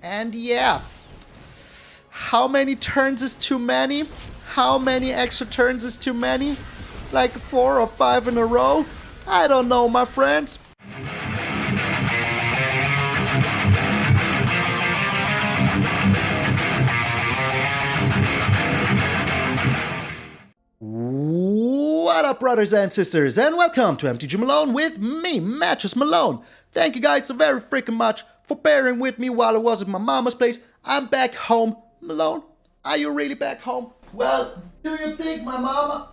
And yeah, how many turns is too many? How many extra turns is too many? Like 4 or 5 in a row? I don't know, my friends. What up, brothers and sisters, and welcome to MTG Malone with me, MtgA Malone. Thank you guys so very freaking much for bearing with me while I was at my mama's place. I'm back home. Malone, are you really back home? Well, do you think my mama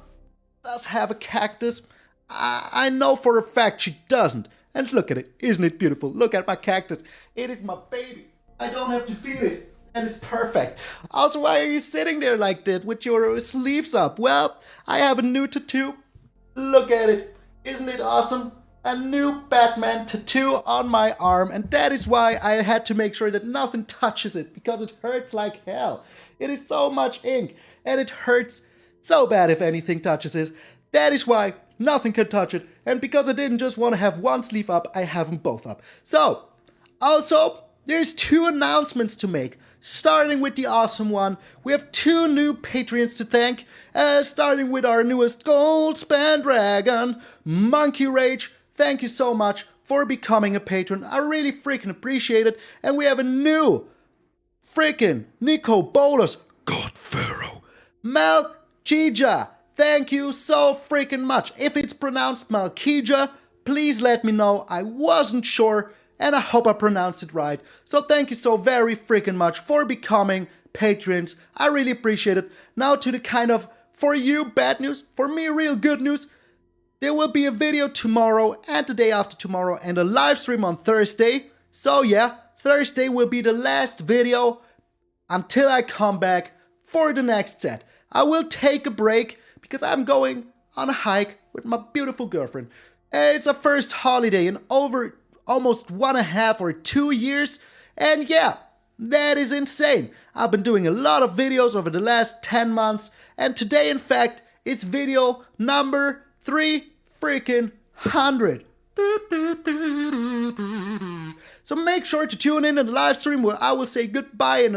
does have a cactus? I know for a fact she doesn't. And look at it, isn't it beautiful? Look at my cactus. It is my baby. I don't have to feed it. And it's perfect. Also, why are you sitting there like that with your sleeves up? Well, I have a new tattoo. Look at it. Isn't it awesome? A new Batman tattoo on my arm. And that is why I had to make sure that nothing touches it. Because it hurts like hell. It is so much ink. And it hurts so bad if anything touches it. That is why nothing can touch it. And because I didn't just want to have one sleeve up, I have them both up. So, also, there's 2 announcements to make. Starting with the awesome one, we have 2 new Patreons to thank, starting with our newest Gold Span Dragon, Monkey Rage. Thank you so much for becoming a patron. I really freaking appreciate it. And we have a new freaking Nico Bolas, God Pharaoh, MtgA. Thank you so freaking much. If it's pronounced MtgA, please let me know. I wasn't sure. And I hope I pronounced it right. So thank you so very freaking much for becoming patrons. I really appreciate it. Now to the kind of, for you, bad news. For me, real good news. There will be a video tomorrow and the day after tomorrow and a live stream on Thursday. So yeah, Thursday will be the last video until I come back for the next set. I will take a break because I'm going on a hike with my beautiful girlfriend. It's our first holiday in over almost 1.5 or 2 years, and yeah, that is insane. I've been doing a lot of videos over the last 10 months, and today, in fact, is video number 300. So make sure to tune in the live stream where I will say goodbye in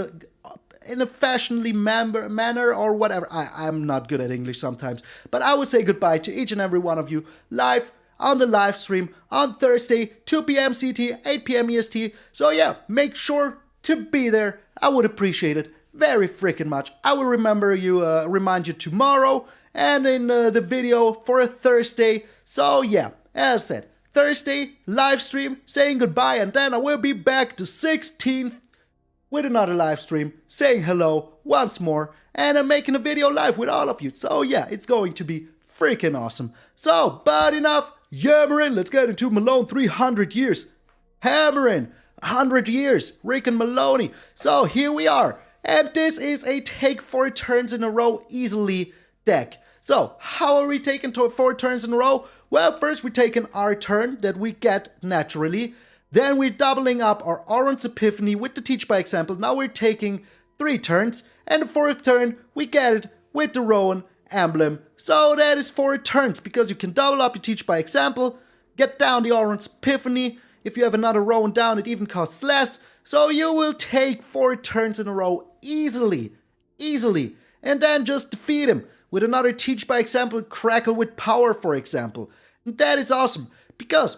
a fashionably manner or whatever. I'm not good at English sometimes, but I will say goodbye to each and every one of you live on the live stream on Thursday, 2 p.m. CT, 8 p.m. EST. So yeah, make sure to be there. I would appreciate it very freaking much. I will remind you tomorrow and in the video for a Thursday. So yeah, as I said, Thursday live stream saying goodbye, and then I will be back the 16th with another live stream saying hello once more, and I'm making a video live with all of you. So yeah, it's going to be freaking awesome. So, but enough yammering, let's get into Malone 300 years. Hammering, 100 years, Rick and Maloney. So here we are, and this is a take 4 turns in a row easily deck. So, how are we taking 4 turns in a row? Well, first we're taking our turn that we get naturally. Then we're doubling up our Arrund's Epiphany with the Teach by Example. Now we're taking 3 turns, and the 4th turn we get it with the Rowan emblem. So that is 4 turns, because you can double up your Teach by Example, get down the Arrund's Epiphany. If you have another Rowan down, it even costs less. So you will take 4 turns in a row easily, and then just defeat him with another Teach by Example, Crackle with Power, for example. And that is awesome, because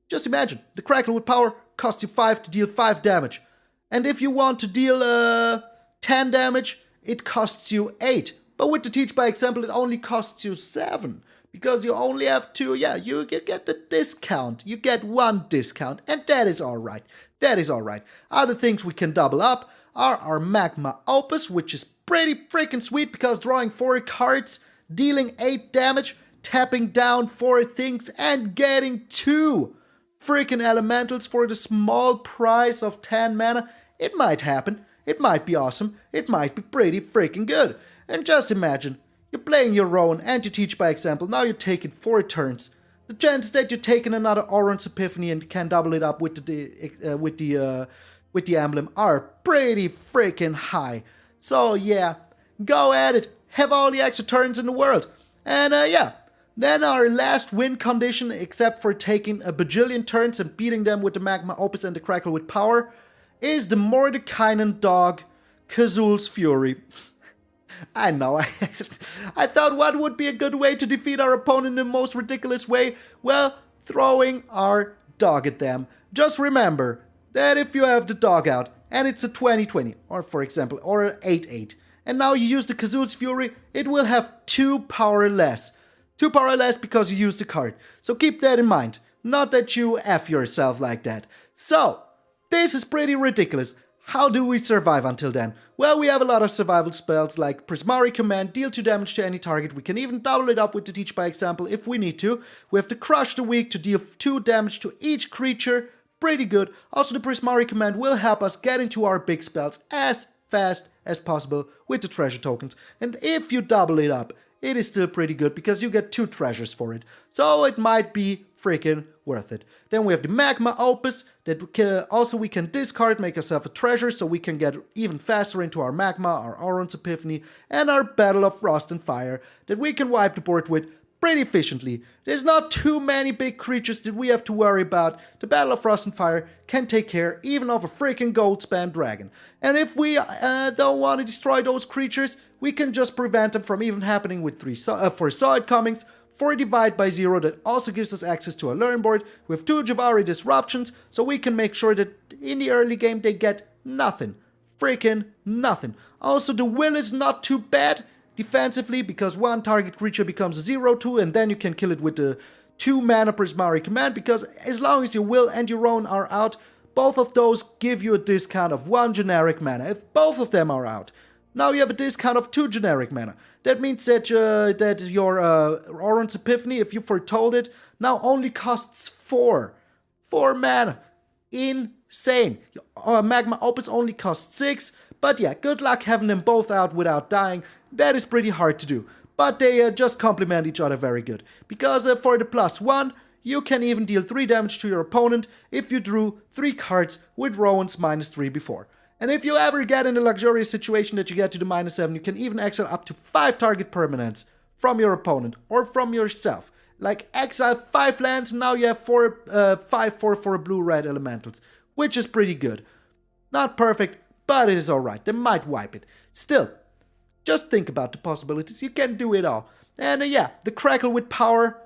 just imagine, the Crackle with Power costs you 5 to deal 5 damage. And if you want to deal 10 damage, it costs you 8. But with the Teach by Example, it only costs you 7. Because you only have to, you get the discount. You get 1 discount, and that is alright. That is alright. Other things we can double up are our Magma Opus, which is pretty freaking sweet, because drawing 4 cards, dealing 8 damage, tapping down 4 things, and getting 2 freaking elementals for the small price of 10 mana. It might happen. It might be awesome. It might be pretty freaking good. And just imagine, you're playing your Rowan and you Teach by Example. Now you're taking 4 turns. The chances that you're taking another Arrund's Epiphany and can double it up with the emblem are pretty freaking high. So yeah, go at it. Have all the extra turns in the world. And yeah, then our last win condition, except for taking a bajillion turns and beating them with the Magma Opus and the Crackle with Power, is the Mordenkainen dog, Kazuul's Fury. I know, I thought what would be a good way to defeat our opponent in the most ridiculous way? Well, throwing our dog at them. Just remember that if you have the dog out and it's a 20-20, or for example, or an 8-8, and now you use the Kazuul's Fury, it will have 2 power less. 2 power less because you used the card. So keep that in mind. Not that you F yourself like that. So, this is pretty ridiculous. How do we survive until then? Well, we have a lot of survival spells like Prismari Command, deal 2 damage to any target. We can even double it up with the Teach by Example if we need to. We have to Crush the Weak to deal 2 damage to each creature. Pretty good. Also, the Prismari Command will help us get into our big spells as fast as possible with the treasure tokens. And if you double it up, it is still pretty good because you get 2 treasures for it. So it might be freaking worth it. Then we have the Magma Opus that we can discard, make ourselves a treasure so we can get even faster into our Magma, our Arrund's Epiphany, and our Battle of Frost and Fire that we can wipe the board with pretty efficiently. There's not too many big creatures that we have to worry about. The Battle of Frost and Fire can take care even of a freaking Goldspan Dragon. And if we don't want to destroy those creatures, we can just prevent them from even happening with 4 Sword Comings, 4 Divide by 0 that also gives us access to a learn board with 2 Jwari Disruptions, so we can make sure that in the early game they get nothing. Freaking nothing. Also, the will is not too bad defensively because 1 target creature becomes a 0/2 and then you can kill it with the 2 mana Prismari Command because as long as your will and your own are out, both of those give you a discount of 1 generic mana. If both of them are out, now you have a discount of 2 generic mana. That means that your Arrund's Epiphany, if you foretold it, now only costs 4 mana. Insane. Magma Opus only costs 6, but yeah, good luck having them both out without dying. That is pretty hard to do, but they just complement each other very good. Because for the +1, you can even deal 3 damage to your opponent if you drew 3 cards with Rowan's -3 before. And if you ever get in a luxurious situation that you get to the -7, you can even exile up to 5 target permanents from your opponent or from yourself. Like exile 5 lands, now you have 5/4 blue-red elementals, which is pretty good. Not perfect, but it is alright. They might wipe it. Still, just think about the possibilities. You can do it all. And yeah, the Crackle with power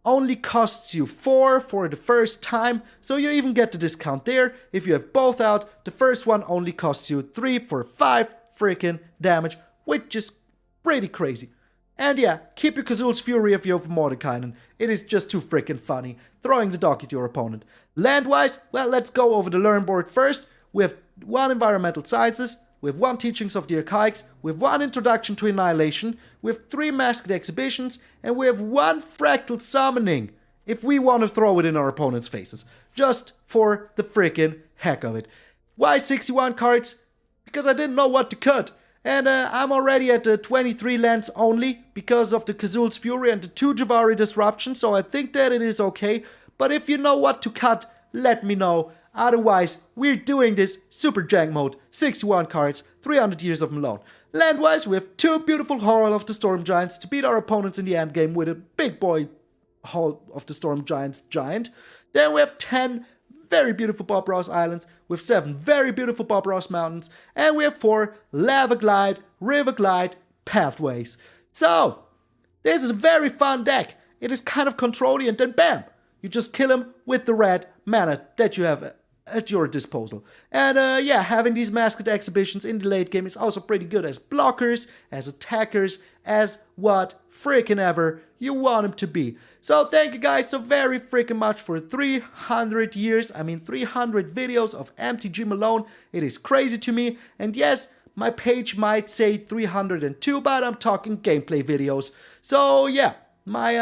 only costs you 4 for the first time, so you even get the discount there. If you have both out, the first one only costs you 3 for 5 freaking damage, which is pretty crazy. And yeah, keep your Kazuul's Fury if you have Mordenkainen. It is just too freaking funny, throwing the dog at your opponent. Land-wise, well, let's go over the learn board first. We have 1 Environmental Sciences, we have 1 Teachings of the Archaics, we have 1 Introduction to Annihilation, we have 3 Mascot Exhibitions, and we have 1 Fractal Summoning, if we want to throw it in our opponent's faces. Just for the freaking heck of it. Why 61 cards? Because I didn't know what to cut. And I'm already at the 23 lands only, because of the Kazuul's Fury and the 2 Jwari Disruption, so I think that it is okay. But if you know what to cut, let me know. Otherwise, we're doing this Super Jank mode, 61 cards, 300 Years of Malone. Land-wise, we have 2 beautiful Hall of the Storm Giants to beat our opponents in the endgame with a big boy Hall of the Storm Giants giant. Then we have 10 very beautiful Bob Ross Islands, with 7 very beautiful Bob Ross Mountains, and we have 4 Riverglide Pathways. So, this is a very fun deck. It is kind of controlly, and then bam! You just kill him with the red mana that you have at your disposal. And yeah, having these Mascot Exhibitions in the late game is also pretty good as blockers, as attackers, as what freaking ever you want them to be. So thank you guys so very freaking much for 300 years, 300 videos of MTG Malone. It is crazy to me. And yes, my page might say 302, but I'm talking gameplay videos. So yeah.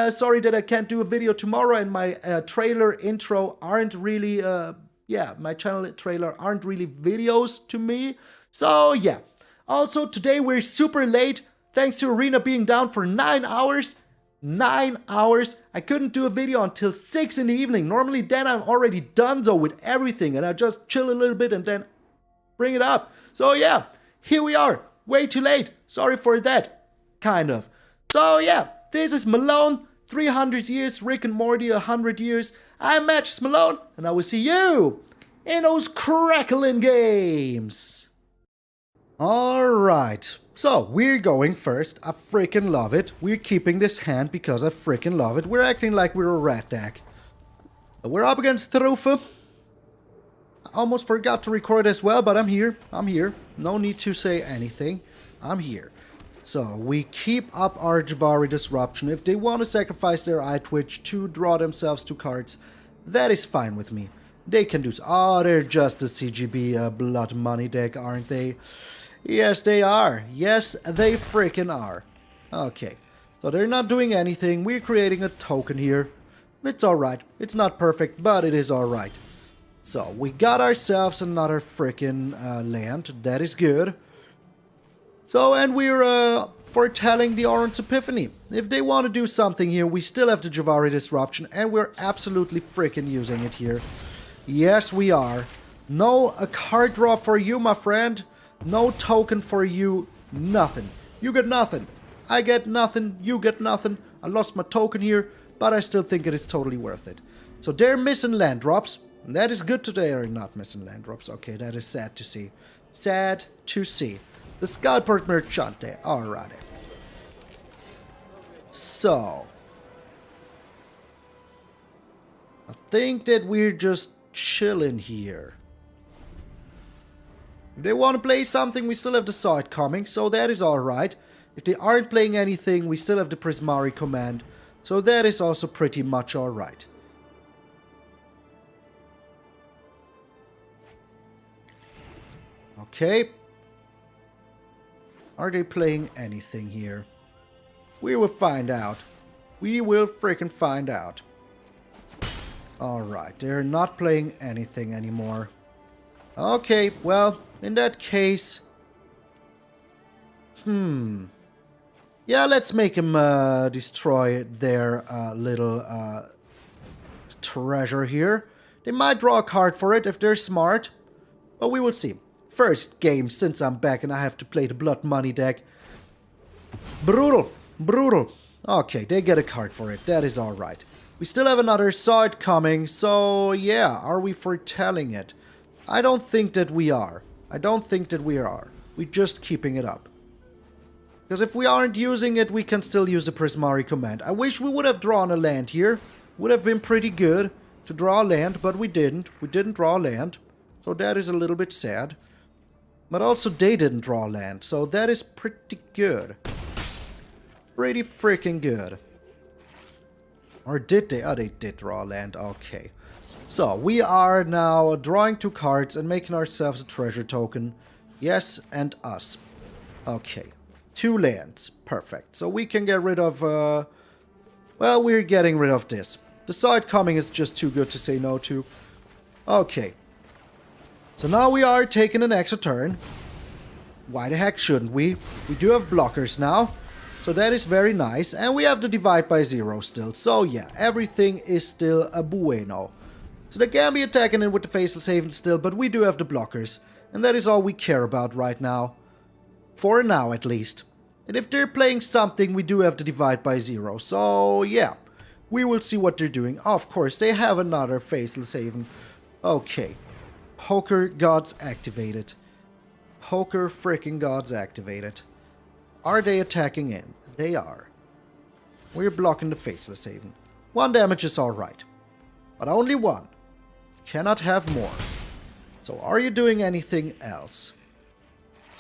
Sorry that I can't do a video tomorrow, and my trailer intro aren't really, my channel trailer aren't really videos to me. So yeah. Also, today we're super late, thanks to Arena being down for 9 hours. 9 hours. I couldn't do a video until 6 in the evening. Normally then I'm already donezo with everything, and I just chill a little bit and then bring it up. So yeah, here we are. Way too late. Sorry for that. Kind of. So yeah. This is Malone, 300 years, Rick and Morty, 100 years. I'm Malone, and I will see you in those Crackling Games. Alright, so we're going first. I freaking love it. We're keeping this hand because I freaking love it. We're acting like we're a rat deck. We're up against Trufa. I almost forgot to record as well, but I'm here. I'm here. No need to say anything. I'm here. So we keep up our Jwari Disruption. If they want to sacrifice their Eye Twitch to draw themselves 2 cards, that is fine with me. They can do so. Oh, they're just a CGB blood money deck, aren't they? Yes, they are. Yes, they freaking are. Okay. So they're not doing anything. We're creating a token here. It's alright. It's not perfect, but it is alright. So we got ourselves another freaking land. That is good. So, and we're foretelling the Arrund's Epiphany. If they want to do something here, we still have the Jwari Disruption, and we're absolutely freaking using it here. Yes, we are. No, a card draw for you, my friend. No token for you. Nothing. You get nothing. I get nothing. You get nothing. I lost my token here, but I still think it is totally worth it. So they're missing land drops. That is good today. They are not missing land drops. Okay, that is sad to see. Sad to see. The Sideboard Merchante. Alrighty. So. I think that we're just chilling here. If they want to play something, we still have the side coming, so that is alright. If they aren't playing anything, we still have the Prismari Command, so that is also pretty much alright. Okay. Are they playing anything here? We will find out. We will freaking find out. Alright, they're not playing anything anymore. Okay, well, in that case... Yeah, let's make them destroy their little treasure here. They might draw a card for it if they're smart. But we will see. First game since I'm back and I have to play the Blood Money deck. Brutal. Brutal. Okay, they get a card for it. That is alright. We still have another side coming, so yeah, are we foretelling it? I don't think that we are. I don't think that we are. We're just keeping it up. Because if we aren't using it, we can still use the Prismari Command. I wish we would have drawn a land here. Would have been pretty good to draw a land, but we didn't. We didn't draw a land. So that is a little bit sad. But also they didn't draw land, so that is pretty good. Pretty freaking good. Or did they? Oh, they did draw land. Okay. So, we are now drawing 2 cards and making ourselves a treasure token. Yes, and us. Okay. 2 lands. Perfect. So, we can get rid of... well, we're getting rid of this. The side coming is just too good to say no to. Okay. So, now we are taking an extra turn. Why the heck shouldn't we? We do have blockers now. So that is very nice. And we have the divide by 0 still. So yeah, everything is still a bueno. So they can be attacking it with the Faceless Haven still, but we do have the blockers. And that is all we care about right now. For now at least. And if they're playing something, we do have the divide by 0. So yeah, we will see what they're doing. Of course, they have another Faceless Haven. Okay. Poker Gods activated. Poker freaking Gods activated. Are they attacking in? They are. We're blocking the Faceless Haven. 1 damage is alright. But only 1. Cannot have more. So are you doing anything else?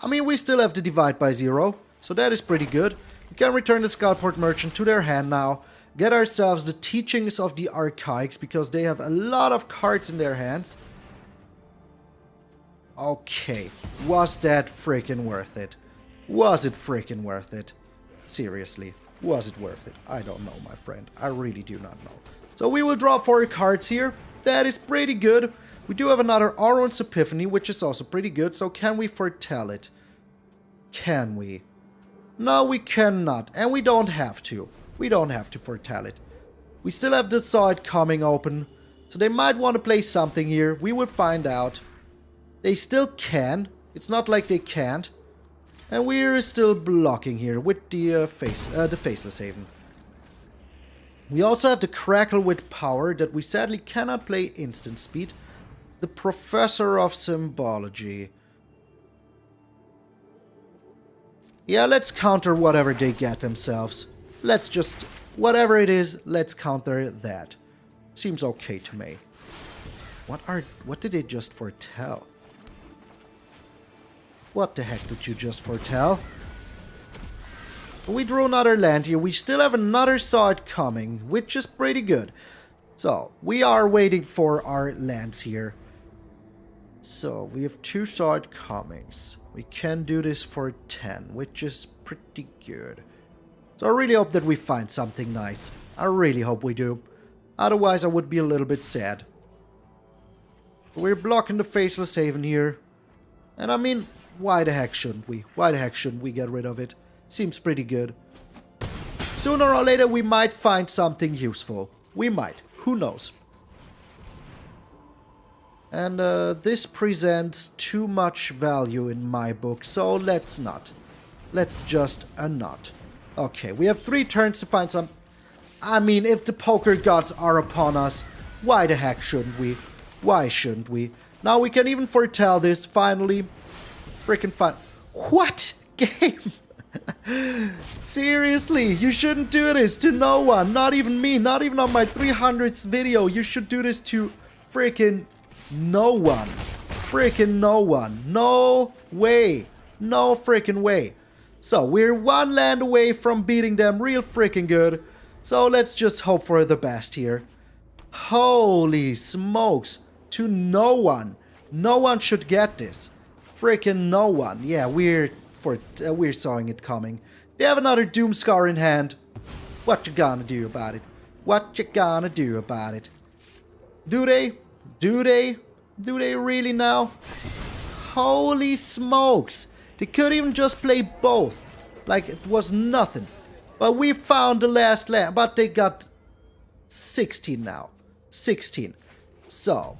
I mean, we still have the divide by 0. So that is pretty good. We can return the Sideboard Merchant to their hand now. Get ourselves the teachings of the Archaics, because they have a lot of cards in their hands. Okay. Was that freaking worth it? Was it freaking worth it? Seriously, was it worth it? I don't know, my friend. I really do not know. So we will draw 4 cards here. That is pretty good. We do have another Arrund's Epiphany, which is also pretty good. So can we foretell it? Can we? No, we cannot. And we don't have to. We don't have to foretell it. We still have this side coming open. So they might want to play something here. We will find out. They still can. It's not like they can't. And we're still blocking here with the Faceless Haven. We also have the Crackle with power that we sadly cannot play instant speed. The Professor of Symbology. Yeah, let's counter whatever they get themselves. Let's just... whatever it is, let's counter that. Seems okay to me. What did they just foretell? What the heck did you just foretell? We drew another land here. We still have another saw it coming, which is pretty good. So, we are waiting for our lands here. So, we have 2 saw it comings. We can do this for 10, which is pretty good. So, I really hope that we find something nice. I really hope we do. Otherwise, I would be a little bit sad. We're blocking the Faceless Haven here. And I mean, why the heck shouldn't we? Why the heck shouldn't we get rid of it? Seems pretty good. Sooner or later, we might find something useful. We might. Who knows? And this presents too much value in my book, so let's not. Let's just not. Okay, we have 3 turns to find some... I mean, if the poker gods are upon us, why the heck shouldn't we? Why shouldn't we? Now we can even foretell this, finally. Freaking fun. What? Game? Seriously, you shouldn't do this to no one. Not even me. Not even on my 300th video. You should do this to freaking no one. Freaking no one. No way. No freaking way. So, we're 1 land away from beating them real freaking good. So, let's just hope for the best here. Holy smokes. To no one. No one should get this. Freaking no one. Yeah, we're sawing it coming. They have another Doomscar in hand. What you gonna do about it? What you gonna do about it? Do they? Do they? Do they really now? Holy smokes. They could even just play both. Like it was nothing. But we found the last land. But they got 16 now. 16. So.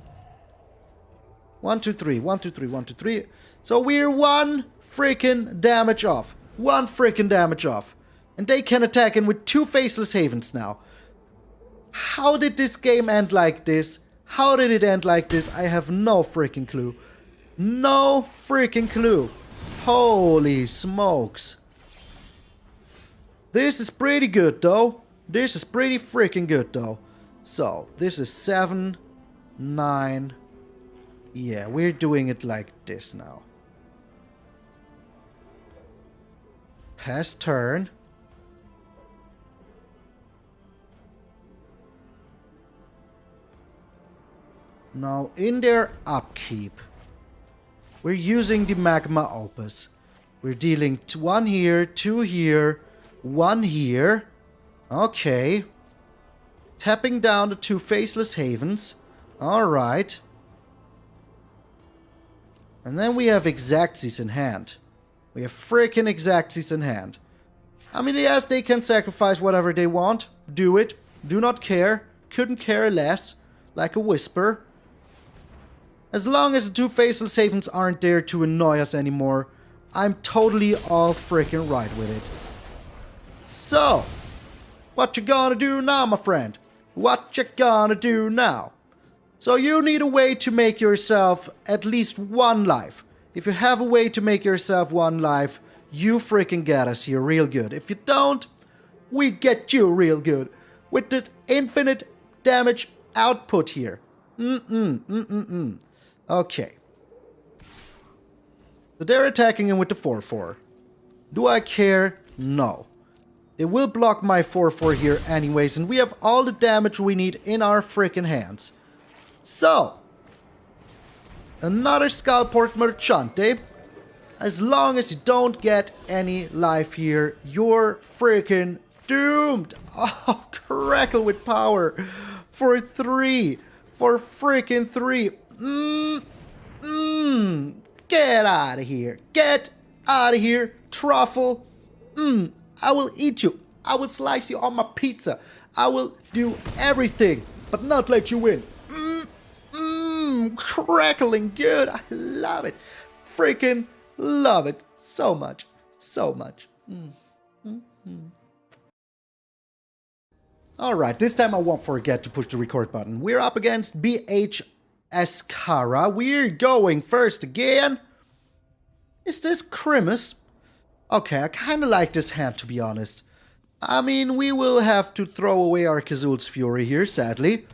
1, 2, 3. 1, 2, 3. 1, 2, 3. So we're 1 freaking damage off. 1 freaking damage off. And they can attack in with 2 Faceless Havens now. How did this game end like this? How did it end like this? I have no freaking clue. No freaking clue. Holy smokes. This is pretty good though. This is pretty freaking good though. So, this is 7, 9. Yeah, we're doing it like this now. Pass turn. Now, in their upkeep, we're using the Magma Opus. We're dealing 1 here, 2 here, 1 here. Okay. Tapping down the 2 Faceless Havens. Alright. And then we have Xaxis in hand. We have freaking Xaxis in hand. I mean, yes, they can sacrifice whatever they want. Do it. Do not care. Couldn't care less. Like a whisper. As long as the 2 Faceless Havens aren't there to annoy us anymore, I'm totally all freaking right with it. So, what you gonna do now, my friend? What you gonna do now? So you need a way to make yourself at least 1 life. If you have a way to make yourself 1 life, you freaking get us here real good. If you don't, we get you real good. With the infinite damage output here. Okay. So they're attacking him with the 4-4. Do I care? No. They will block my 4-4 here anyways, and we have all the damage we need in our freaking hands. So, another Skullport Merchante. As long as you don't get any life here, you're freaking doomed. Oh, Crackle with power. For 3. For freaking 3. Get out of here. Get out of here. Truffle. I will eat you. I will slice you on my pizza. I will do everything, but not let you win. Crackling good. I love it. Freaking love it. So much. So much. Alright, this time I won't forget to push the record button. We're up against BH Ascara. We're going first again. Is this Grimace? Okay, I kind of like this hand, to be honest. I mean, we will have to throw away our Kazuul's Fury here, sadly.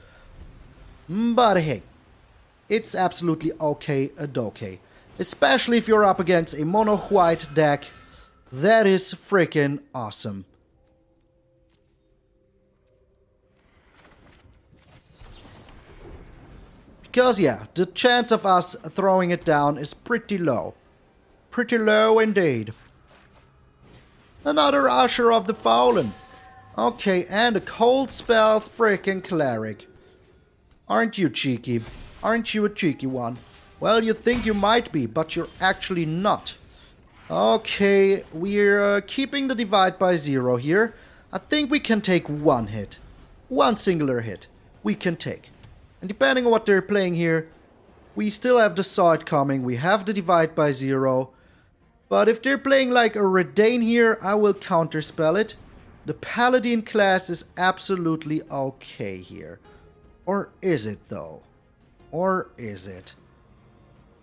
But hey, it's absolutely okay. Especially if you're up against a mono-white deck. That is freaking awesome. Because yeah, the chance of us throwing it down is pretty low. Pretty low indeed. Another Usher of the Fallen. Okay, and a cold spell freaking Cleric. Aren't you cheeky? Aren't you a cheeky one? Well, you think you might be, but you're actually not. Okay, we're keeping the divide by 0 here. I think we can take one hit. One singular hit. We can take. And depending on what they're playing here, we still have the sword coming. We have the divide by 0. But if they're playing like a Redain here, I will counterspell it. The Paladin class is absolutely okay here. Or is it though? Or is it?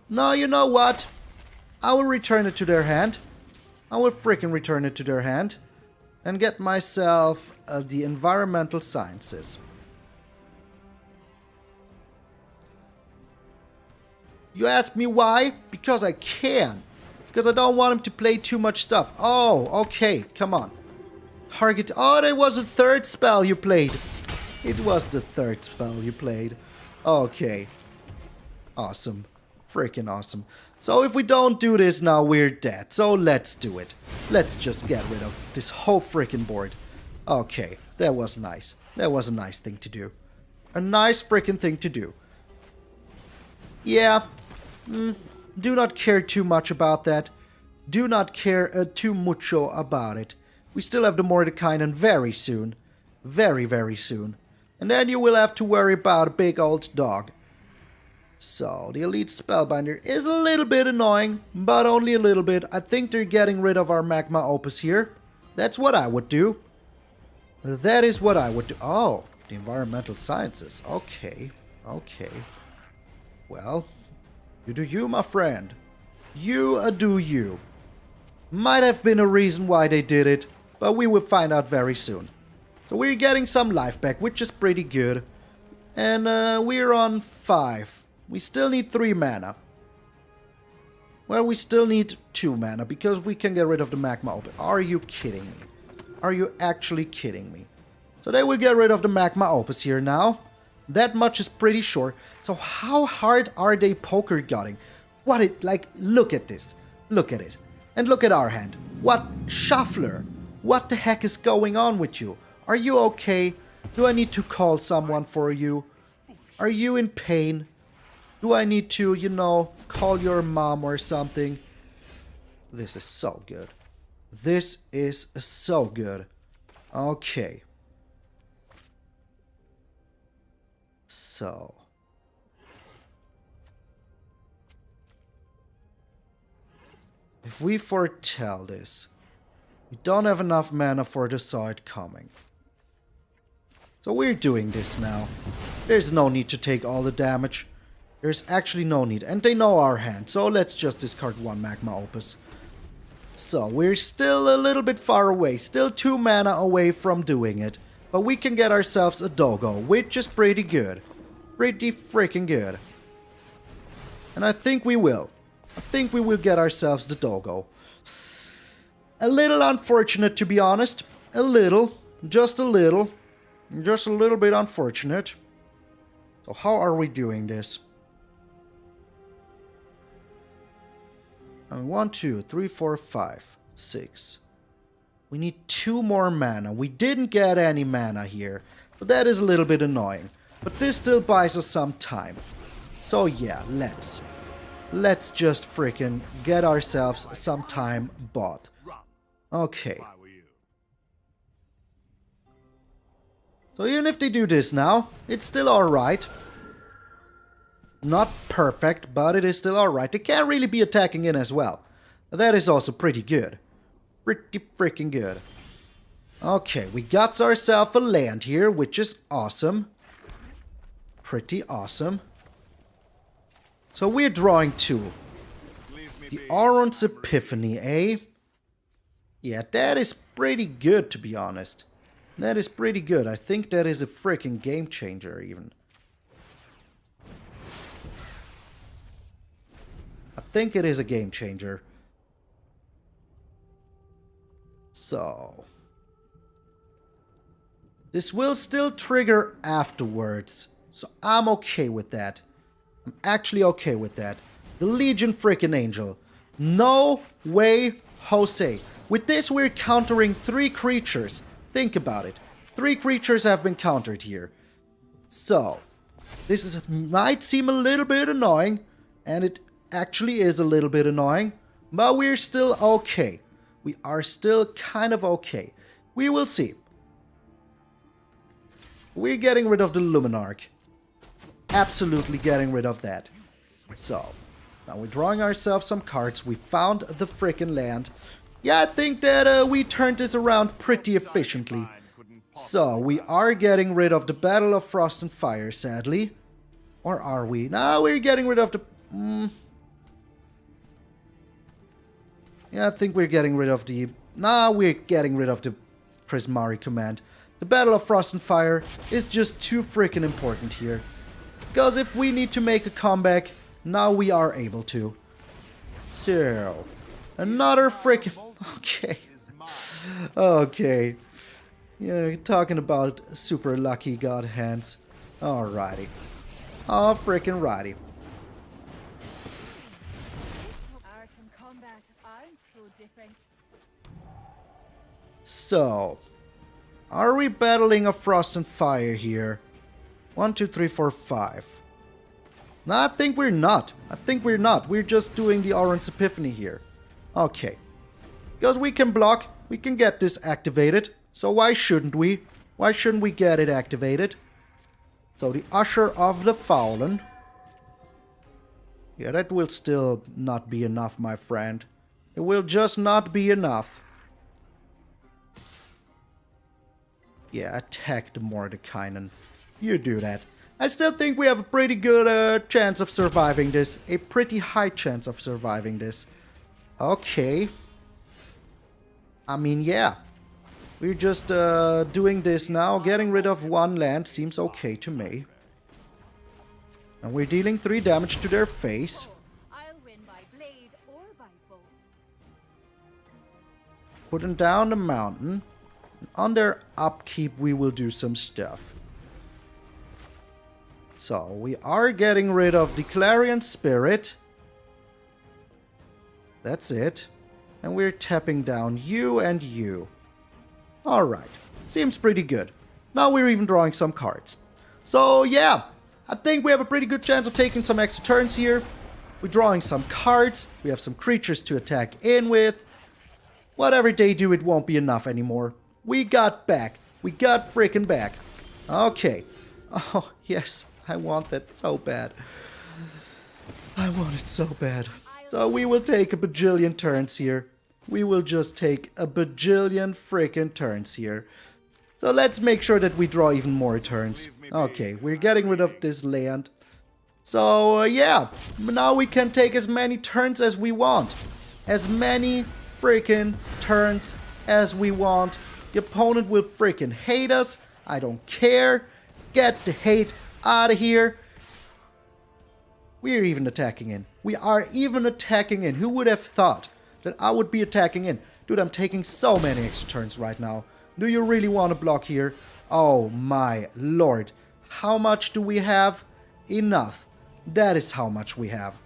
No, you know what? I will return it to their hand. I will freaking return it to their hand. And get myself the Environmental Sciences. You ask me why? Because I can. Because I don't want him to play too much stuff. Oh, okay, come on. Target. Oh, that was the third spell you played. It was the third spell you played. Okay. Awesome. Freaking awesome. So if we don't do this now, we're dead. So let's do it. Let's just get rid of this whole freaking board. Okay, that was nice. That was a nice thing to do. A nice freaking thing to do. Yeah. Do not care too much about that. Do not care too mucho about it. We still have the Mordenkainen very soon. Very, very soon. And then you will have to worry about a big old dog. So, the Elite Spellbinder is a little bit annoying, but only a little bit. I think they're getting rid of our Magma Opus here. That's what I would do. That is what I would do. Oh, the Environmental Sciences. Okay, okay. Well, you do you, my friend. You do you. Might have been a reason why they did it, but we will find out very soon. So we're getting some life back, which is pretty good. And we're on 5. We still need 3 mana. Well, we still need 2 mana, because we can get rid of the Magma Opus. Are you kidding me? Are you actually kidding me? So they will get rid of the Magma Opus here now. That much is pretty sure. So how hard are they poker gutting? What is, like, look at this. Look at it. And look at our hand. What? Shuffler. What the heck is going on with you? Are you okay? Do I need to call someone for you? Are you in pain? Do I need to, you know, call your mom or something? This is so good. This is so good. Okay. So. If we foretell this, we don't have enough mana for the sword coming. So we're doing this now. There's no need to take all the damage. There's actually no need. And they know our hand, so let's just discard 1 Magma Opus. So we're still a little bit far away. Still 2 mana away from doing it. But we can get ourselves a Doggo, which is pretty good. Pretty freaking good. And I think we will. I think we will get ourselves the Doggo. A little unfortunate, to be honest. A little. Just a little. Just a little bit unfortunate. So how are we doing this? 1, 2, 3, 4, 5, 6. We need 2 more mana. We didn't get any mana here. But that is a little bit annoying. But this still buys us some time. So yeah, let's just freaking get ourselves some time bought. Okay. So even if they do this now, it's still alright. Not perfect, but it is still alright. They can't really be attacking in as well. That is also pretty good. Pretty freaking good. Okay, we got ourselves a land here, which is awesome. Pretty awesome. So we're drawing 2. The Arrund's Epiphany, eh? Yeah, that is pretty good, to be honest. That is pretty good. I think that is a freaking game changer, even. I think it is a game changer. So... this will still trigger afterwards. So I'm okay with that. I'm actually okay with that. The Legion freaking Angel. No way, Jose. With this, we're countering 3 creatures. Think about it. 3 creatures have been countered here. So, might seem a little bit annoying. And it actually is a little bit annoying. But we're still okay. We are still kind of okay. We will see. We're getting rid of the Luminarch. Absolutely getting rid of that. So, now we're drawing ourselves some cards. We found the frickin' land. Yeah, I think that we turned this around pretty efficiently. So, we are getting rid of the Battle of Frost and Fire, sadly. Or are we? No, we're getting rid of the... yeah, I think we're getting rid of the... nah, we're getting rid of the Prismari Command. The Battle of Frost and Fire is just too freaking important here. Because if we need to make a comeback, now we are able to. So, another freaking... okay. Okay. Yeah, talking about super lucky god hands. Alrighty. Oh, freaking righty. Art and combat aren't so different. So, are we battling a Frost and Fire here? 1, 2, 3, 4, 5. No, I think we're not. I think we're not. We're just doing the Arrund's Epiphany here. Okay. Because we can block, we can get this activated. So why shouldn't we? Why shouldn't we get it activated? So the Usher of the Fallen. Yeah, that will still not be enough, my friend. It will just not be enough. Yeah, attack the Mordenkainen. You do that. I still think we have a pretty good chance of surviving this. A pretty high chance of surviving this. Okay. I mean, yeah. We're just doing this now. Getting rid of 1 land seems okay to me. And we're dealing 3 damage to their face. I'll win by blade or by bolt. Putting down the mountain. On their upkeep, we will do some stuff. So, we are getting rid of the Clarion Spirit. That's it. And we're tapping down you and you. Alright. Seems pretty good. Now we're even drawing some cards. So, yeah. I think we have a pretty good chance of taking some extra turns here. We're drawing some cards. We have some creatures to attack in with. Whatever they do, it won't be enough anymore. We got back. We got freaking back. Okay. Oh, yes. I want that so bad. I want it so bad. So we will take a bajillion turns here. We will just take a bajillion freaking turns here. So let's make sure that we draw even more turns. Okay, we're getting rid of this land. So, yeah. Now we can take as many turns as we want. As many freaking turns as we want. The opponent will freaking hate us. I don't care. Get the hate out of here. We're even attacking in. We are even attacking in. Who would have thought that I would be attacking in? Dude, I'm taking so many extra turns right now. Do you really want to block here? Oh my lord. How much do we have? Enough. That is how much we have.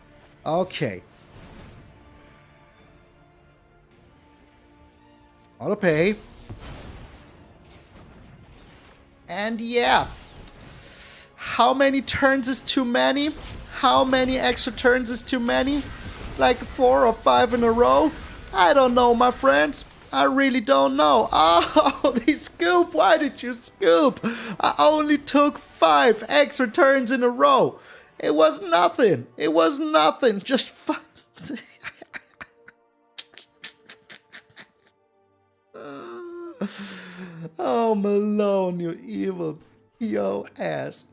Okay. Auto pay. And yeah. How many turns is too many? How many extra turns is too many? Like 4 or 5 in a row? I don't know, my friends. I really don't know. Oh, they scoop. Why did you scoop? I only took 5 extra turns in a row. It was nothing. It was nothing. Just 5. Oh, Malone, you evil PO ass.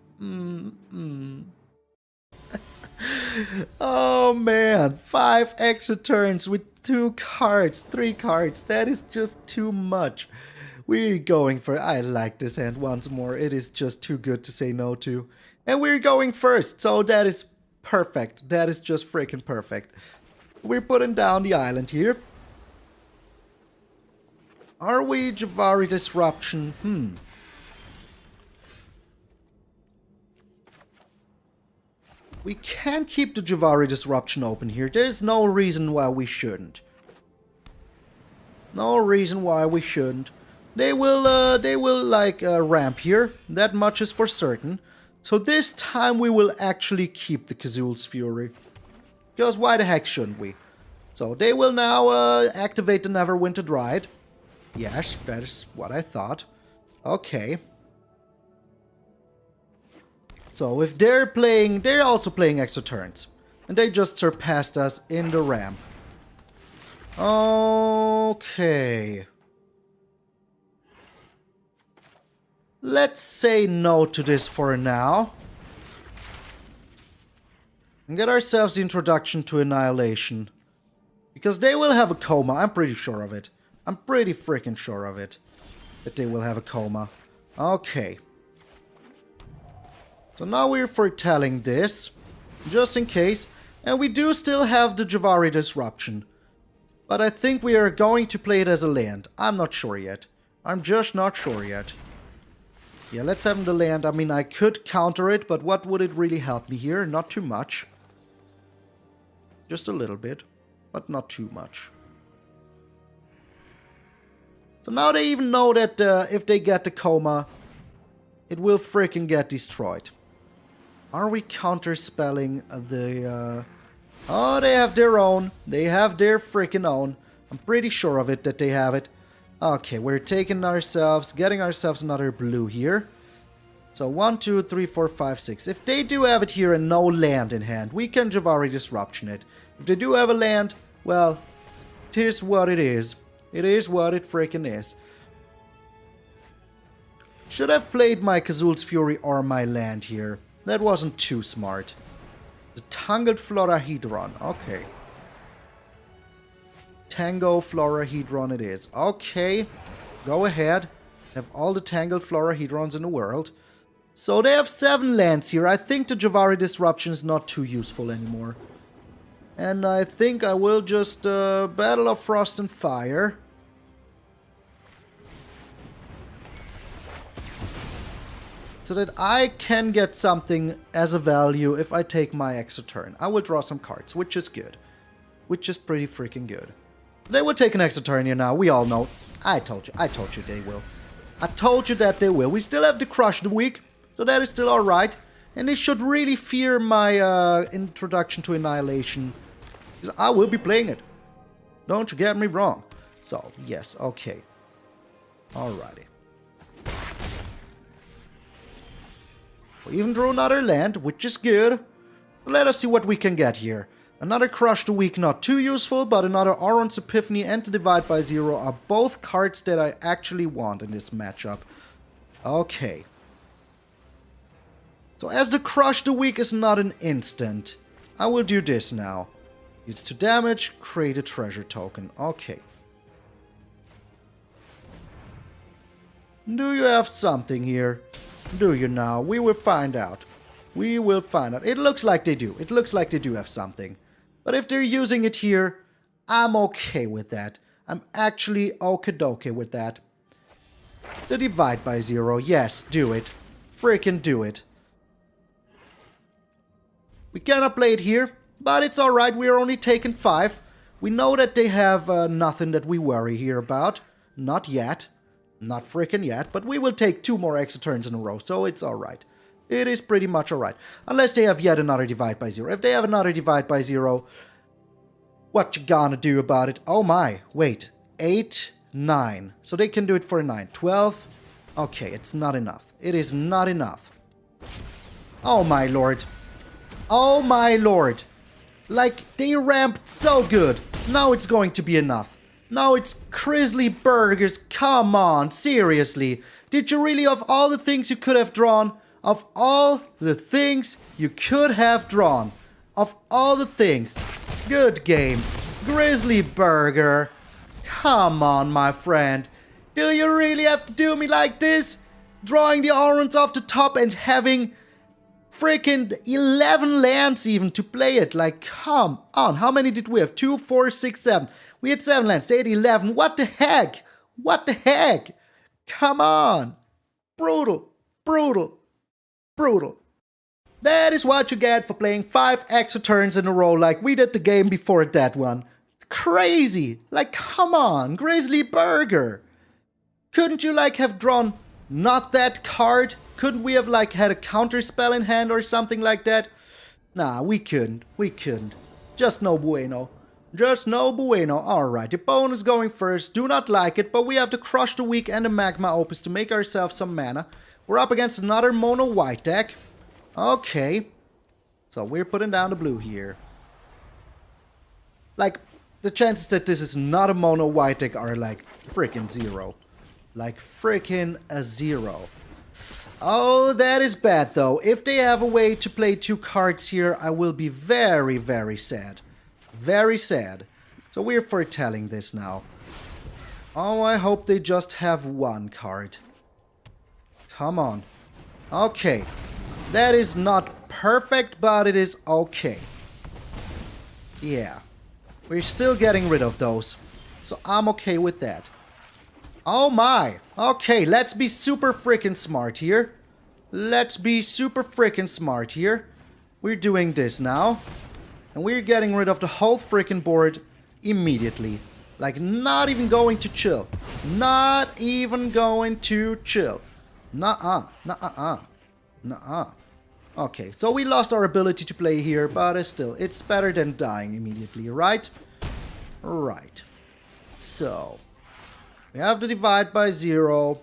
Oh man, 5 extra turns with 2 cards, 3 cards. That is just too much. We're going for... I like this hand once more. It is just too good to say no to. And we're going first, so that is perfect. That is just freaking perfect. We're putting down the island here. Are we Jwari Disruption? We can keep the Jwari Disruption open here. There's no reason why we shouldn't. No reason why we shouldn't. They will like ramp here. That much is for certain. So this time we will actually keep the Kazuul's Fury. Because why the heck shouldn't we? So they will now activate the Neverwinter Ride. Yes, that is what I thought. Okay. So if they're playing, they're also playing extra turns. And they just surpassed us in the ramp. Okay. Let's say no to this for now. And get ourselves the introduction to Annihilation. Because they will have a coma, I'm pretty sure of it. I'm pretty freaking sure of it. That they will have a coma. Okay. So now we're foretelling this. Just in case. And we do still have the Jwari Disruption. But I think we are going to play it as a land. I'm not sure yet. I'm just not sure yet. Yeah, let's have the land. I mean, I could counter it, but what would it really help me here? Not too much. Just a little bit, but not too much. So now they even know that if they get the coma, it will freaking get destroyed. Are we counterspelling the... Oh, they have their own. They have their freaking own. I'm pretty sure of it that they have it. Okay, we're taking ourselves, getting ourselves another blue here. So 1, 2, 3, 4, 5, 6. If they do have it here and no land in hand, we can Jwari Disruption it. If they do have a land, well, it is what it is. It is what it freaking is. Should have played my Kazuul's Fury or my land here. That wasn't too smart. The Tangled Florahedron, okay. Tango Florahedron it is. Okay, go ahead. Have all the Tangled Florahedrons in the world. So they have 7 lands here. I think the Jwari Disruption is not too useful anymore. And I think I will just Battle of Frost and Fire. So that I can get something as a value if I take my extra turn. I will draw some cards, which is good. Which is pretty freaking good. They will take an extra turn here now, we all know. I told you they will. I told you that they will. We still have the Crush the Week, so that is still alright. And they should really fear my introduction to Annihilation. Because I will be playing it. Don't you get me wrong. So, yes, okay. Alrighty. We even drew another land, which is good. Let us see what we can get here. Another Crush the Weak, not too useful, but another Arrund's Epiphany and the Divide by Zero are both cards that I actually want in this matchup. Okay. So as the Crush the Weak is not an instant, I will do this now. Use 2 damage, create a treasure token. Okay. Do you have something here? Do you now? We will find out. We will find out. It looks like they do. It looks like they do have something. But if they're using it here, I'm okay with that. I'm actually okie-dokie with that. The Divide by Zero. Yes, do it. Freaking do it. We cannot play it here, but it's alright. We are only taking 5. We know that they have nothing that we worry here about. Not yet. Not freaking yet, but we will take 2 more extra turns in a row, so it's alright. It is pretty much alright. Unless they have yet another Divide by Zero. If they have another Divide by Zero, what you gonna do about it? Oh my, wait. 8, 9. So they can do it for 9. 12. Okay, it's not enough. It is not enough. Oh my lord. Oh my lord. Like, they ramped so good. Now it's going to be enough. Now it's Grizzly Burgers, come on, seriously. Did you really, of all the things you could have drawn, of all the things you could have drawn, Of all the things. Good game. Grizzly Burger. Come on, my friend. Do you really have to do me like this? Drawing the Arrunds off the top and having freaking 11 lands even to play it. Like, come on. How many did we have? 2, 4, 6, 7. We had 7 lands. They had 11. What the heck? What the heck? Come on. Brutal. Brutal. Brutal. That is what you get for playing 5 extra turns in a row like we did the game before that one. Crazy. Like, come on. Grizzly Burger. Couldn't you, like, have drawn not that card? Couldn't we have, like, had a counter spell in hand or something like that? Nah, we couldn't. We couldn't. Just no bueno. Just no bueno. Alright, the bonus going first. Do not like it, but we have to Crush the Weak and the Magma Opus to make ourselves some mana. We're up against another mono white deck. Okay. So we're putting down the blue here. Like, the chances that this is not a mono white deck are like freaking 0. Like freaking a 0. Oh, that is bad though. If they have a way to play 2 cards here, I will be very, very sad. Very sad. So we're foretelling this now. Oh, I hope they just have 1 card. Come on. Okay. That is not perfect, but it is okay. Yeah. We're still getting rid of those. So I'm okay with that. Oh my. Okay, let's be super freaking smart here. Let's be super freaking smart here. We're doing this now. And we're getting rid of the whole freaking board immediately. Like, not even going to chill. Not even going to chill. Nuh-uh. Nuh-uh. Nuh-uh. Okay, so we lost our ability to play here, but still, it's better than dying immediately, right? Right. So, we have to divide by 0.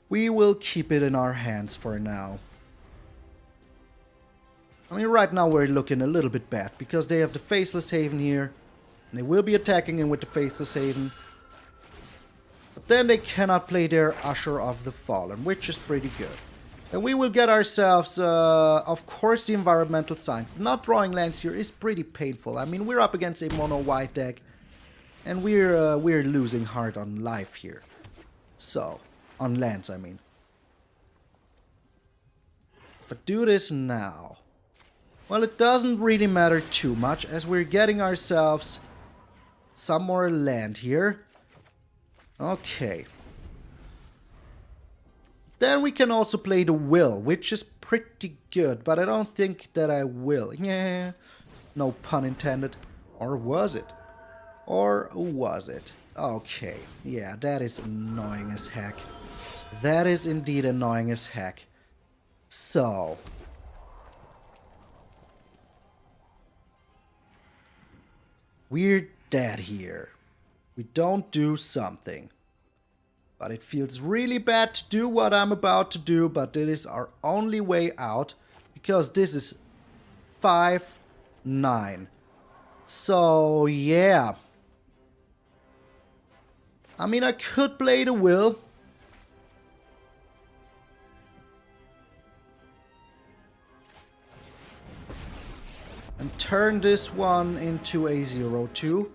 We will keep it in our hands for now. I mean, right now we're looking a little bit bad, because they have the Faceless Haven here. And they will be attacking him with the Faceless Haven. But then they cannot play their Usher of the Fallen, which is pretty good. And we will get ourselves, of course, the Environmental Signs. Not drawing lands here is pretty painful. I mean, we're up against a mono white deck. And we're losing hard on life here. So, on lands, I mean. If I do this now... Well, it doesn't really matter too much, as we're getting ourselves some more land here. Okay. Then we can also play the Will, which is pretty good, but I don't think that I will. Yeah, no pun intended. Or was it? Or was it? Okay, yeah, that is annoying as heck. That is indeed annoying as heck. So... we're dead here. We don't do something. But it feels really bad to do what I'm about to do, but it is our only way out. Because this is 5-9. So, yeah. I mean, I could play the Will. And turn this one into a 0-2.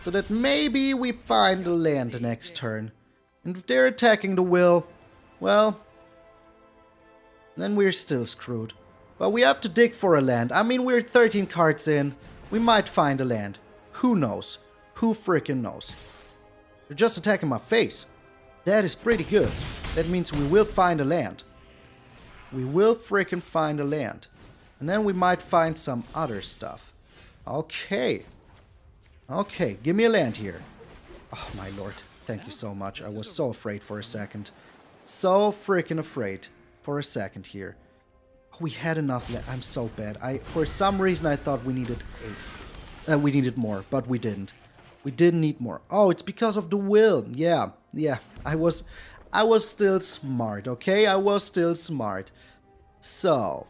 So that maybe we find a land next turn. And if they're attacking the Will, well, then we're still screwed. But we have to dig for a land. I mean, we're 13 cards in. We might find a land. Who knows? Who freaking knows? They're just attacking my face. That is pretty good. That means we will find a land. We will freaking find a land. And then we might find some other stuff. Okay. Okay, give me a land here. Oh my lord, thank you so much. I was so afraid for a second. So freaking afraid for a second here. We had enough land. I'm so bad. For some reason I thought we needed 8. We needed more, but we didn't. We didn't need more. Oh, it's because of the Will. Yeah, yeah. I was still smart, okay? I was still smart. So...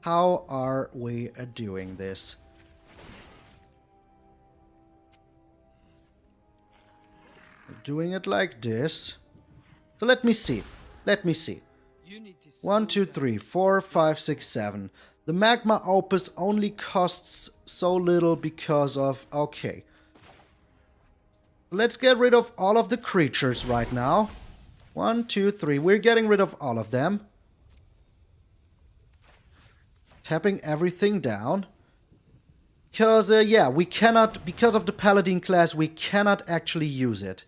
how are we doing this? We're doing it like this. So let me see. Let me see. 1, 2, 3, 4, 5, 6, 7. The Magma Opus only costs so little because of... Okay. Let's get rid of all of the creatures right now. 1, 2, 3. We're getting rid of all of them. Tapping everything down. Because, yeah, we cannot... Because of the Paladin class, we cannot actually use it.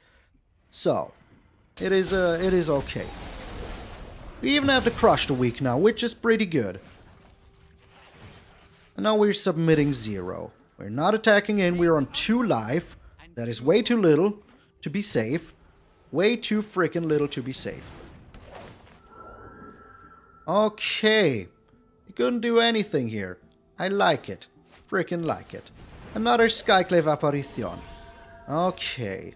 So, it is okay. We even have the Crush the Weak now, which is pretty good. And now we're submitting 0. We're not attacking in, we're on 2 life. That is way too little to be safe. Way too freaking little to be safe. Okay. You couldn't do anything here. I like it. Freaking like it. Another Skyclave Apparition. Okay.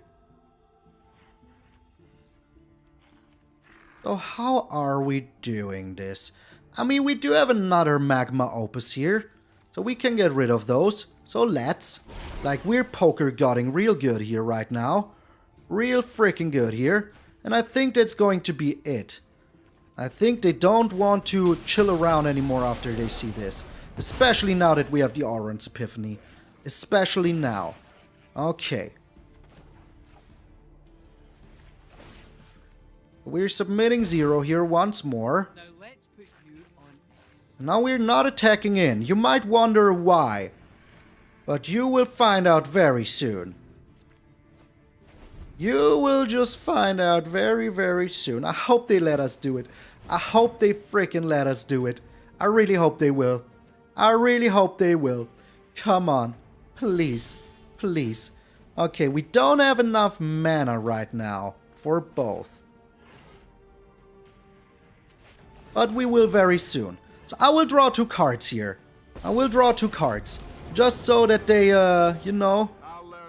So how are we doing this? I mean, we do have another Magma Opus here. So we can get rid of those. So let's. Like, we're poker godding real good here right now. Real freaking good here. And I think that's going to be it. I think they don't want to chill around anymore after they see this. Especially now that we have the Arrund's Epiphany. Especially now. Okay. We're submitting 0 here once more. Now we're not attacking in. You might wonder why. But you will find out very soon. You will just find out very, very soon. I hope they let us do it. I hope they freaking let us do it. I really hope they will. I really hope they will. Come on. Please. Please. Okay, we don't have enough mana right now for both. But we will very soon. So I will draw 2 cards here. I will draw 2 cards. Just so that they, you know,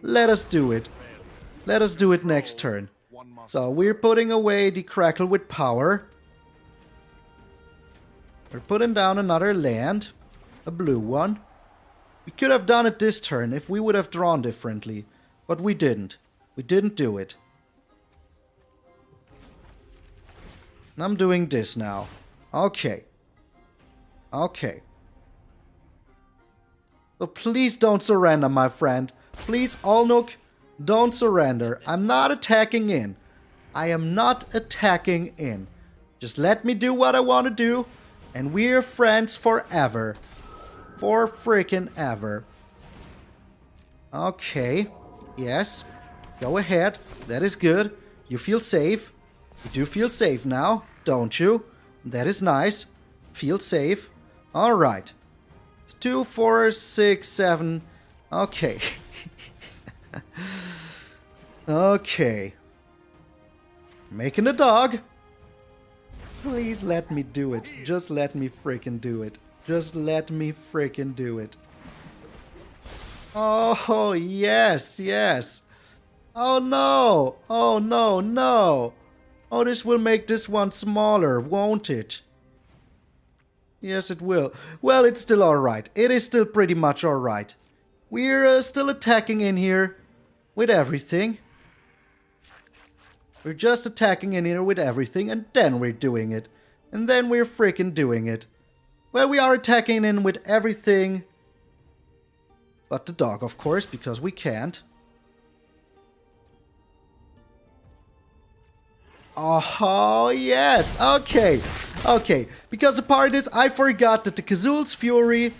let us do it. Let us do it next turn. So we're putting away the Crackle with power. We're putting down another land. A blue one. We could have done it this turn if we would have drawn differently. But we didn't. We didn't do it. And I'm doing this now. Okay. Okay. So please don't surrender, my friend. Please, Alnuk, don't surrender. I'm not attacking in. I am not attacking in. Just let me do what I want to do. And we're friends forever. For freaking ever. Okay. Yes. Go ahead. That is good. You feel safe. You do feel safe now, don't you? That is nice. Feel safe. Alright. 2, 4, 6, 7. Okay. Okay. Making a dog. Please let me do it. Just let me freaking do it. Just let me freaking do it. Oh, yes, yes. Oh, no. Oh, no, no. Oh, this will make this one smaller, won't it? Yes, it will. Well, it's still alright. It is still pretty much alright. We're still attacking in here with everything. We're just attacking in here with everything, and then we're doing it. And then we're freaking doing it. Well, we are attacking in with everything. But the dog, of course, because we can't. Oh, yes. Okay. Okay. Because the part is, I forgot that the Kazuul's Fury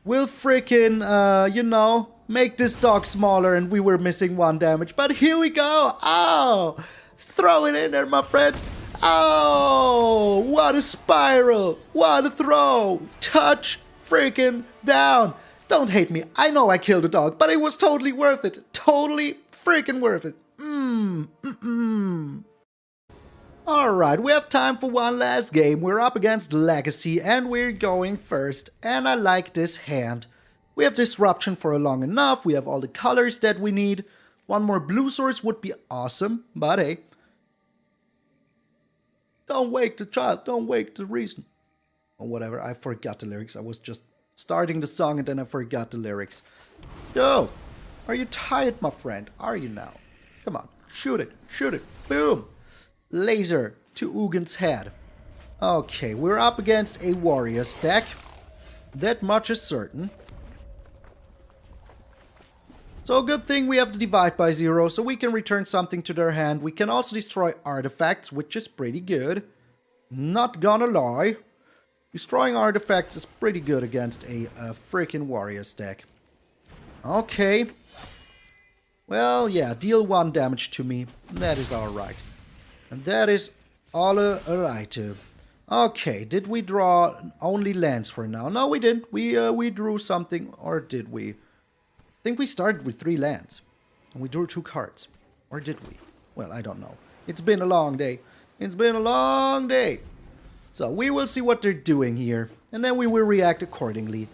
will freaking, you know, make this dog smaller, and we were missing 1 damage. But here we go. Oh, throw it in there, my friend. Oh, what a spiral. What a throw. Touch freaking down. Don't hate me. I know I killed a dog, but it was totally worth it. Totally freaking worth it. Alright, we have time for one last game. We're up against Legacy and we're going first. And I like this hand. We have Disruption for long enough. We have all the colors that we need. One more blue source would be awesome, but hey. Don't wake the child, don't wake the reason. Or whatever, I forgot the lyrics. I was just starting the song and then I forgot the lyrics. Yo, are you tired, my friend? Are you now? Come on, shoot it, boom. Laser to Ugin's head. Okay, we're up against a Warriors deck. That much is certain. So good thing we have the divide by 0, so we can return something to their hand. We can also destroy artifacts, which is pretty good. Not gonna lie. Destroying artifacts is pretty good against a freaking Warriors deck. Okay. Well, yeah, deal 1 damage to me. That is alright. And that is all alright too. Okay, did we draw only lands for now? No, we didn't. We drew something, or did we? I think we started with 3 lands. And we drew 2 cards. Or did we? Well, I don't know. It's been a long day. It's been a long day. So we will see what they're doing here. And then we will react accordingly.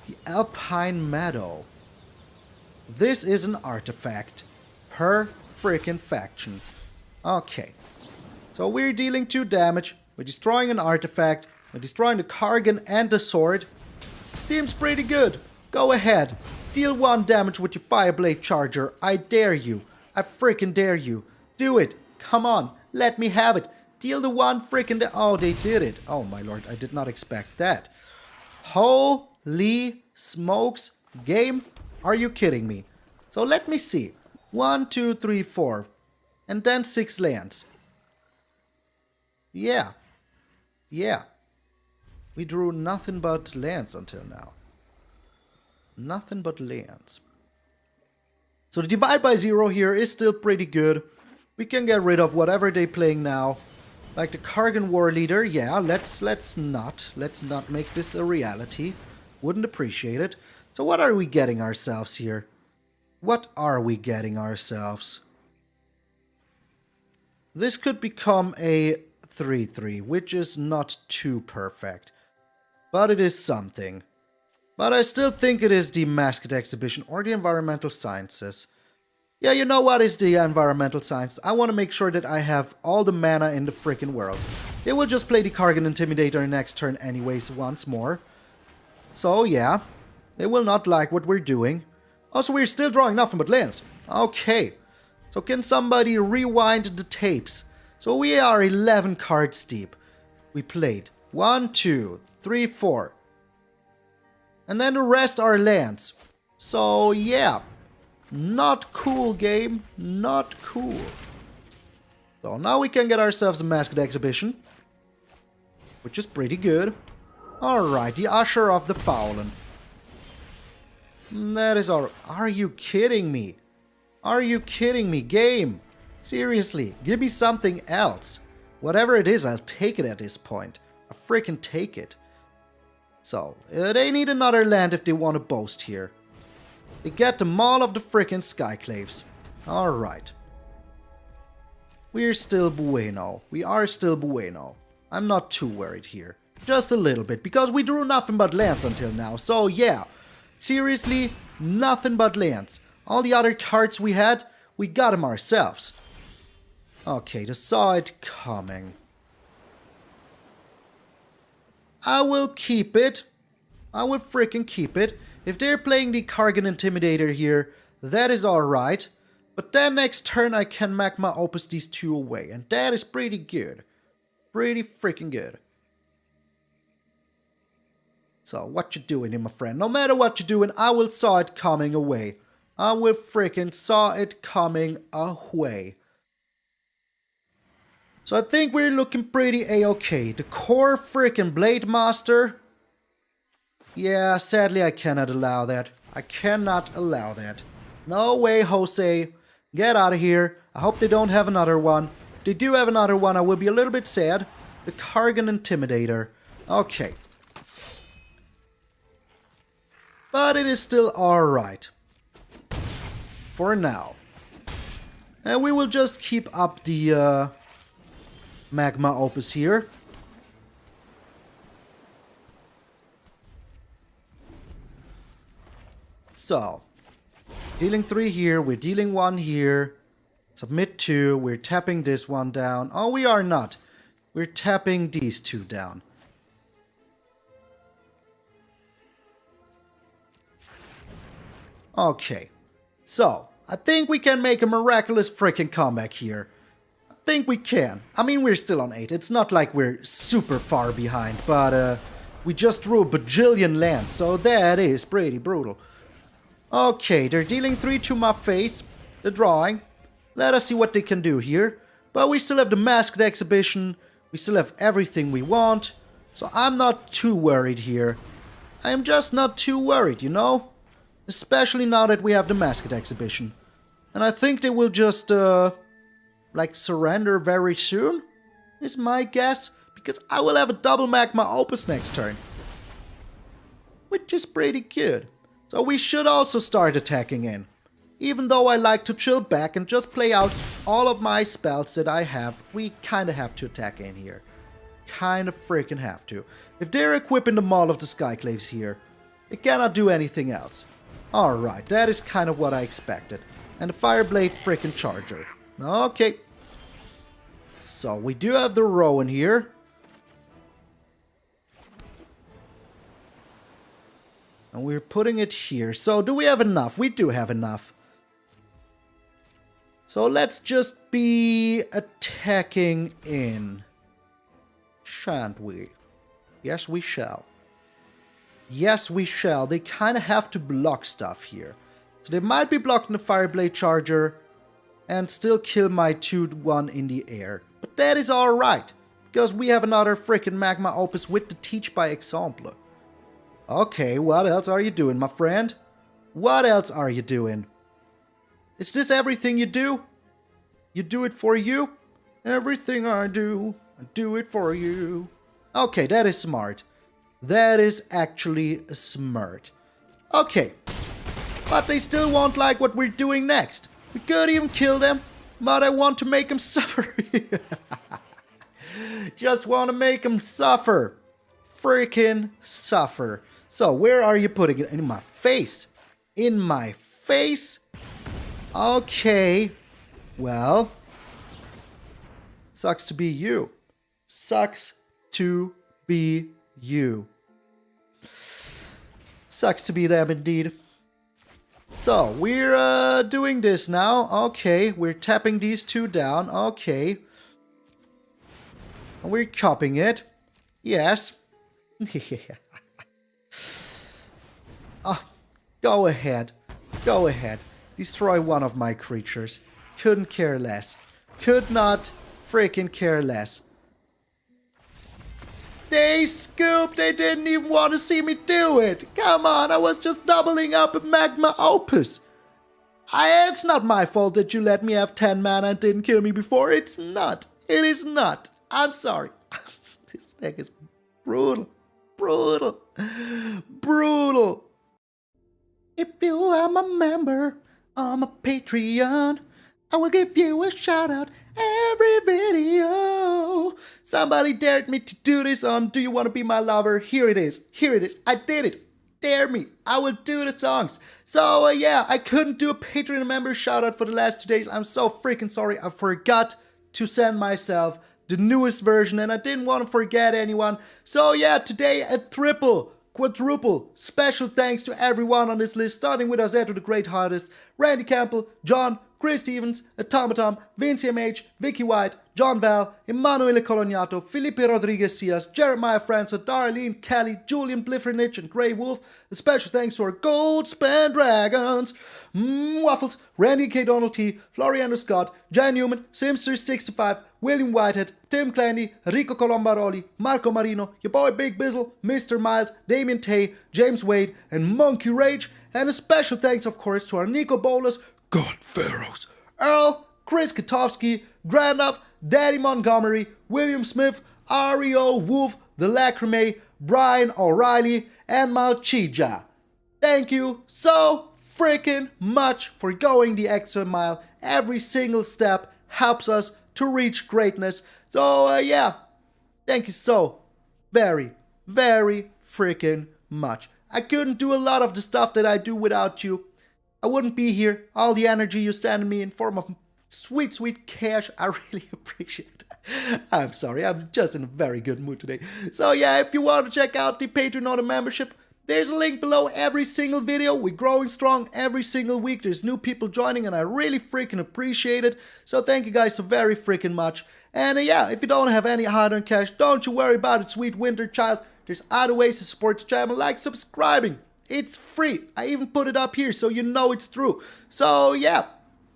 The Alpine Meadow. This is an artifact. Per freaking faction. Okay. So we're dealing 2 damage. We're destroying an artifact. We're destroying the Kargan and the sword. Seems pretty good. Go ahead. Deal 1 damage with your Fireblade Charger. I dare you. I freaking dare you. Do it. Come on. Let me have it. Deal the 1 freaking... Oh, they did it. Oh my lord. I did not expect that. Holy smokes. Game? Are you kidding me? So let me see. 1, 2, 3, 4. And then 6 lands. Yeah. Yeah. We drew nothing but lands until now. Nothing but lands. So the divide by 0 here is still pretty good. We can get rid of whatever they're playing now. Like the Kargan War Leader, yeah, let's not make this a reality. Wouldn't appreciate it. So what are we getting ourselves here? What are we getting ourselves? This could become a 3-3, which is not too perfect. But it is something. But I still think it is the Mascot Exhibition or the Environmental Sciences. Yeah, you know what is the Environmental Science? I want to make sure that I have all the mana in the freaking world. They will just play the Kargan Intimidator next turn anyways once more. So yeah, they will not like what we're doing. Also, we're still drawing nothing but lands. Okay, so can somebody rewind the tapes? So we are 11 cards deep. We played 1, 2, 3, 4. And then the rest are lands. So yeah, not cool game, not cool. So now we can get ourselves a Mascot Exhibition, which is pretty good. Alright, the Usher of the Fallen. That is all. Are you kidding me? Are you kidding me, game? Seriously, give me something else. Whatever it is, I'll take it at this point. I'll freaking take it. So, they need another land if they want to boast here. They get the Maul of the freaking Skyclaves. Alright. We're still bueno. We are still bueno. I'm not too worried here. Just a little bit, because we drew nothing but lands until now. So yeah, seriously, nothing but lands. All the other cards we had, we got them ourselves. Okay, they saw it coming. I will keep it. I will freaking keep it. If they're playing the Kargan Intimidator here, that is alright. But then next turn I can Magma Opus these 2 away. And that is pretty good. Pretty freaking good. So, what you doing here, my friend? No matter what you're doing, I will saw it coming away. I will freaking saw it coming away. So I think we're looking pretty a-okay. The core freaking Blade Master. Yeah, sadly I cannot allow that. I cannot allow that. No way, Jose. Get out of here. I hope they don't have another one. If they do have another one, I will be a little bit sad. The Kargan Intimidator. Okay. But it is still alright. For now. And we will just keep up the Magma Opus here. So, dealing 3 here, we're dealing 1 here. Submit 2, we're tapping this one down. Oh, we are not. We're tapping these 2 down. Okay, so, I think we can make a miraculous freaking comeback here. think we can. I mean, we're still on 8. It's not like we're super far behind, but we just drew a bajillion lands, so that is pretty brutal. Okay, they're dealing 3 to my face. The drawing. Let us see what they can do here. But we still have the Mascot Exhibition. We still have everything we want. So I'm not too worried here. I'm just not too worried, you know? Especially now that we have the Mascot Exhibition. And I think they will just, like, surrender very soon, is my guess. Because I will have a double Magma Opus next turn. Which is pretty good. So we should also start attacking in. Even though I like to chill back and just play out all of my spells that I have, we kind of have to attack in here. Kind of freaking have to. If they're equipping the Maul of the Skyclaves here, they cannot do anything else. Alright, that is kind of what I expected. And the Fireblade freaking Charger. Okay. So we do have the Rowan here. And we're putting it here. So do we have enough? We do have enough. So let's just be attacking in. Shan't we? Yes, we shall. Yes, we shall. They kind of have to block stuff here. So they might be blocking the Fireblade Charger and still kill my 2-1 in the air. But that is alright. Because we have another freaking Magma Opus with the Teach by Example. Okay, what else are you doing, my friend? What else are you doing? Is this everything you do? You do it for you? Everything I do it for you. Okay, that is smart. That is actually smart. Okay. But they still won't like what we're doing next. We could even kill them, but I want to make them suffer. Just want to make them suffer. Freaking suffer. So, where are you putting it? In my face. In my face? Okay. Well. Sucks to be you. Sucks to be you. Sucks to be them indeed. So, we're doing this now. Okay, we're tapping these 2 down. Okay. And we're copying it. Yes. Go ahead. Go ahead. Destroy one of my creatures. Couldn't care less. Could not freaking care less. They scooped. They didn't even want to see me do it. Come on, I was just doubling up a Magma Opus. It's not my fault that you let me have 10 mana and didn't kill me before. It's not. It is not. I'm sorry. This deck is brutal. Brutal. Brutal. If you are my member on my Patreon, I will give you a shout out every video. Somebody dared me to do this on Do You Want to Be My Lover? Here it is. Here it is. I did it. Dare me. I will do the songs. So yeah, I couldn't do a Patreon member shout out for the last 2 days. I'm so freaking sorry. I forgot to send myself the newest version and I didn't want to forget anyone. So yeah, today a quadruple special thanks to everyone on this list, starting with Azeto the Great Hardest, Randy Campbell, John, Chris Stevens, Automaton, Vince MH, Vicky White, John Val, Emanuele Colognato, Felipe Rodriguez Cias, Jeremiah Francis, Darlene Kelly, Julian Bliffernich, and Grey Wolf. A special thanks to our Gold Span Dragons, Waffles, Randy K. Donald T, Floriano Scott, Jan Newman, Simster65, William Whitehead, Tim Clandy, Rico Colombaroli, Marco Marino, your boy Big Bizzle, Mr. Mild, Damien Tay, James Wade, and Monkey Rage. And a special thanks, of course, to our Nico Bolas, God Pharaohs, Earl, Chris Katowski, Granduff, Daddy Montgomery, William Smith, Ario Wolf, The Lacrime, Brian O'Reilly, and Malchija. Thank you so freaking much for going the extra mile. Every single step helps us to reach greatness. So yeah, thank you so very, very freaking much. I couldn't do a lot of the stuff that I do without you. I wouldn't be here. All the energy you send me in form of sweet, sweet cash, I really appreciate it. I'm sorry, I'm just in a very good mood today. So yeah, if you want to check out the Patreon or the membership, There's a link below every single video. We're growing strong every single week. There's new people joining and I really freaking appreciate it. So thank you guys so very freaking much. And yeah, if you don't have any hard-earned cash, don't you worry about it, sweet winter child. There's other ways to support the channel, like subscribing. It's free. I even put it up here so you know it's true. So yeah,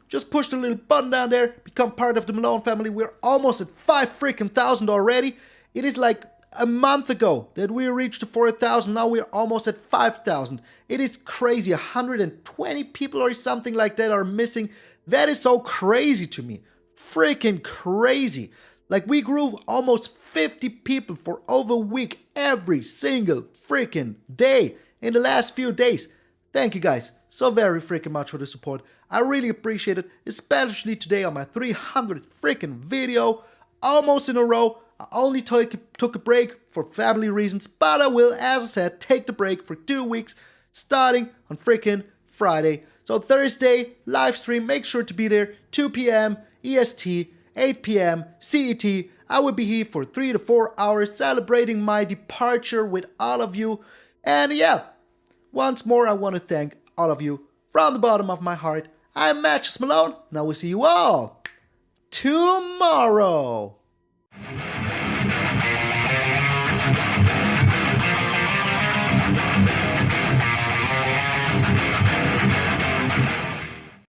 just push the little button down there, become part of the Malone family. We're almost at 5,000 already. It is like a month ago that we reached the 4,000. Now we're almost at 5,000. It is crazy. 120 people or something like that are missing. That is so crazy to me. Freaking crazy. Like we grew almost 50 people for over a week every single freaking day in the last few days. Thank you guys so very freaking much for the support. I really appreciate it, especially today on my 300th freaking video. Almost in a row. I only took a break for family reasons, but I will, as I said, take the break for 2 weeks, starting on freaking Friday. So Thursday, live stream, make sure to be there, 2 p.m. EST, 8 p.m. CET. I will be here for 3 to 4 hours celebrating my departure with all of you. And yeah, once more I want to thank all of you from the bottom of my heart. I'm MtgA Malone, and I will see you all tomorrow.